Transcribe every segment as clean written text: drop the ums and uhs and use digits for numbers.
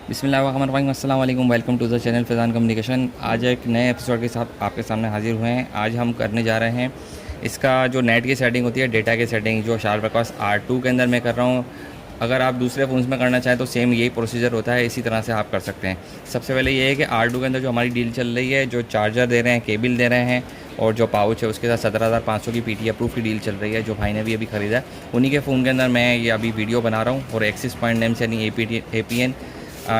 बिस्मिल्लाहिर्रहमानिर्रहीम, अस्सलाम वालेकुम, welcome to the channel Faizan communication. आज एक नए एपिसोड के साथ आपके सामने हाजिर हुए हैं। आज हम करने जा रहे हैं इसका जो नेट की सेटिंग होती है, डेटा की सेटिंग, जो शारपरकॉस R2 के अंदर मैं कर रहा हूँ। अगर आप दूसरे फ़ोन्स में करना चाहें तो सेम यही प्रोसीजर होता है, इसी तरह से आप कर सकते हैं। सबसे पहले ये है कि R2 के अंदर जो हमारी डील चल रही है, जो चार्जर दे रहे हैं, केबल दे रहे हैं और जो पाउच है उसके साथ 17,500 की PTI अप्रूव की डील चल रही है, जो भाई ने भी अभी ख़रीदा है। उन्हीं के फ़ोन के अंदर मैं ये अभी वीडियो बना रहा हूँ और एक्सिस पॉइंट नेम्स यानी APN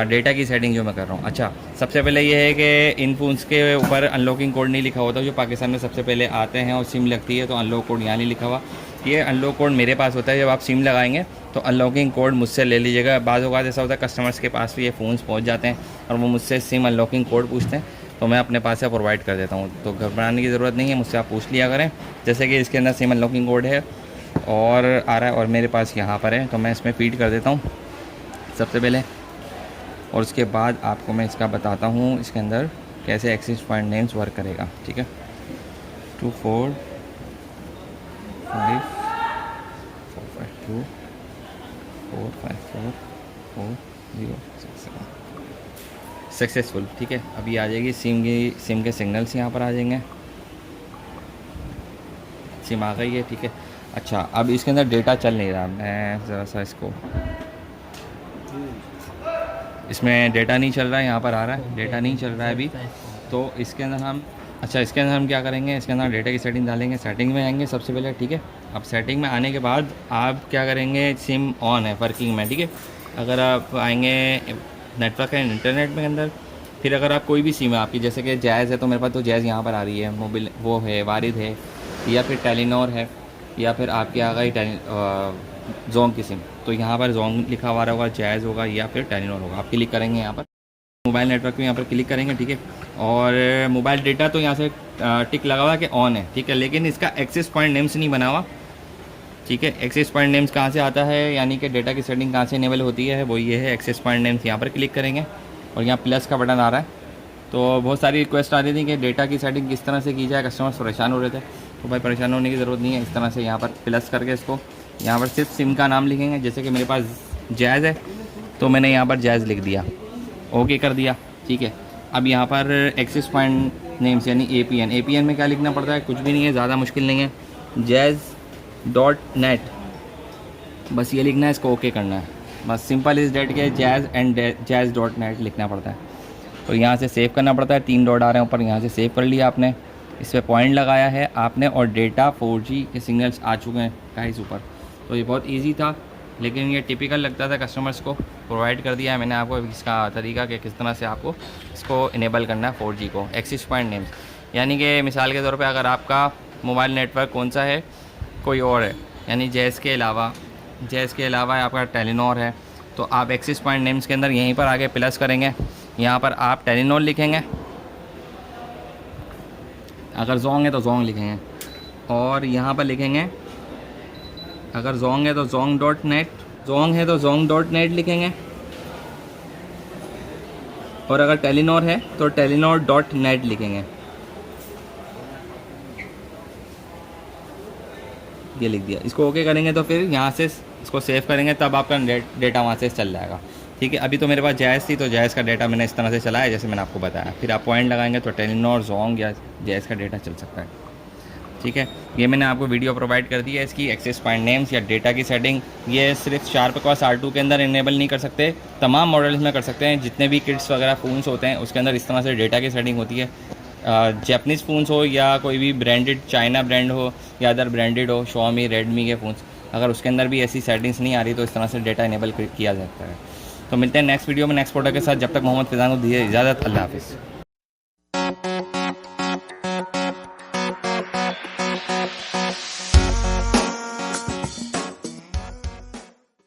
डेटा की सेटिंग जो मैं कर रहा हूँ। अच्छा, सबसे पहले ये है कि इन फ़ोन्स के ऊपर अनलॉकिंग कोड नहीं लिखा होता, जो पाकिस्तान में सबसे पहले आते हैं और सिम लगती है तो अनलॉक कोड यहाँ नहीं लिखा हुआ। ये अनलॉक कोड मेरे पास होता है। जब आप सिम लगाएंगे तो अनलॉकिंग कोड मुझसे ले लीजिएगा। बाज़ औक़ात ऐसा होता है कस्टमर्स के पास भी ये फ़ोन्स पहुँच जाते हैं और वो मुझसे सिम अनलॉकिंग कोड पूछते हैं, तो मैं अपने पास से प्रोवाइड कर देता हूँ। तो घबराने की ज़रूरत नहीं है, मुझसे आप पूछ लिया करें। जैसे कि इसके अंदर सिम अनलॉकिंग कोड है और आ रहा है और मेरे पास यहाँ पर है, तो मैं इसमें फीड कर देता हूँ सबसे पहले। और उसके बाद आपको मैं इसका बताता हूँ इसके अंदर कैसे एक्सिस पॉइंट नेम्स वर्क करेगा। ठीक है, 2 4 5 4 5 2 4 5 4 4 0 6 7 सक्सेसफुल। ठीक है, अभी आ जाएगी सिम के सिग्नल्स यहाँ पर आ जाएंगे। सिम आ गई है। ठीक है, अच्छा, अब इसके अंदर डेटा चल नहीं रहा। मैं ज़रा सा इसमें डेटा नहीं चल रहा है, यहाँ पर आ रहा है डेटा नहीं चल रहा है अभी। तो इसके अंदर हम क्या करेंगे, इसके अंदर डेटा की सेटिंग डालेंगे। सेटिंग में आएंगे सबसे पहले। ठीक है, अब सेटिंग में आने के बाद आप क्या करेंगे, सिम ऑन है वर्किंग में। ठीक है, अगर आप आएंगे नेटवर्क है इंटरनेट में अंदर, फिर अगर आप कोई भी सिम है आपकी, जैसे कि जैज़ है तो मेरे पास तो जैज़ यहाँ पर आ रही है, मोबिल वो है, वारिद है, या फिर टेलीनॉर है, या फिर आपके आ गई जोंग की सिम, तो यहाँ पर जोंग लिखा हुआ होगा, जैज़ होगा या फिर टेलीनॉर होगा। आप क्लिक करेंगे यहाँ पर मोबाइल नेटवर्क में, यहाँ पर क्लिक करेंगे। ठीक है, और मोबाइल डेटा तो यहाँ से टिक लगा हुआ कि ऑन है। ठीक है, लेकिन इसका एक्सेस पॉइंट नेम्स नहीं बना हुआ। ठीक है, एक्सेस पॉइंट नेम्स कहाँ से आता है, यानी कि डेटा की सेटिंग कहाँ से इनेबल होती है, वो ये है एक्सेस पॉइंट नेम्स। यहाँ पर क्लिक करेंगे और यहाँ प्लस का बटन आ रहा है। तो बहुत सारी रिक्वेस्ट आ रही थी कि डेटा की सेटिंग किस तरह से की जाए, कस्टमर्स परेशान हो रहे थे। तो भाई परेशान होने की ज़रूरत नहीं है, इस तरह से यहाँ पर प्लस करके इसको यहाँ पर सिर्फ सिम का नाम लिखेंगे। जैसे कि मेरे पास जैज़ है तो मैंने यहाँ पर जैज़ लिख दिया, ओके कर दिया। ठीक है, अब यहाँ पर एक्सिस पॉइंट नेम्स यानी APN में क्या लिखना पड़ता है, कुछ भी नहीं है, ज़्यादा मुश्किल नहीं है। jazz.net, बस ये लिखना है, इसको ओके करना है। बस सिंपल इस डेट के jazz.net लिखना पड़ता है। तो यहाँ से सेव करना पड़ता है, 3 डॉट आ रहे हैं ऊपर, यहाँ से सेव कर लिया आपने, इस पर पॉइंट लगाया है आपने और डेटा 4G के सिग्नल्स आ चुके हैं गाइस ऊपर। तो ये बहुत ईजी था, लेकिन ये टिपिकल लगता था कस्टमर्स को। प्रोवाइड कर दिया है मैंने आपको इसका तरीका कि किस तरह से आपको इसको इनेबल करना है 4G को। एक्सिस पॉइंट नेम्स यानी कि मिसाल के तौर पे अगर आपका मोबाइल नेटवर्क कौन सा है, कोई और है, यानी जैज़ के अलावा आपका टेलीनॉर है, तो आप एक्सिस पॉइंट नेम्स के अंदर यहीं पर आगे प्लस करेंगे। यहाँ पर आप टेलीनॉर लिखेंगे, अगर जोंग है तो जोंग लिखेंगे, और यहाँ पर लिखेंगे अगर जोंग है तो जोंग.net लिखेंगे, और अगर टेलीनॉर है तो टेलीनॉर.net लिखेंगे। ये लिख दिया, इसको ओके करेंगे तो फिर यहाँ से इसको सेव करेंगे, तब आपका डेटा वहाँ से चल जाएगा। ठीक है, अभी तो मेरे पास जैज़ थी तो जैज़ का डेटा मैंने इस तरह से चलाया जैसे मैंने आपको बताया। फिर आप पॉइंट लगाएंगे तो टेलीनॉर, जोंग या जैज़ का डेटा चल सकता है। ठीक है, ये मैंने आपको वीडियो प्रोवाइड कर दी है इसकी एक्सेस पॉइंट नेम्स या डेटा की सेटिंग। ये सिर्फ शारपरकॉस R2 के अंदर इनेबल नहीं कर सकते, तमाम मॉडल्स में कर सकते हैं। जितने भी किड्स वगैरह फ़ोन्स होते हैं उसके अंदर इस तरह से डेटा की सेटिंग होती है। जापानीज़ फ़ोन्स हो या कोई भी ब्रांडेड चाइना ब्रांड हो या अदर ब्रांडेड हो, Xiaomi, रेडमी के फ़ोन्स, अगर उसके अंदर भी ऐसी सेटिंग्स नहीं आ रही तो इस तरह से डेटा इनेबल किया जाता है। तो मिलते हैं नेक्स्ट वीडियो में नेक्स्ट प्रोडक्ट के साथ। जब तक मोहम्मद फैज़ान को दिए इजाज़त, अल्लाह हाफ़िज़।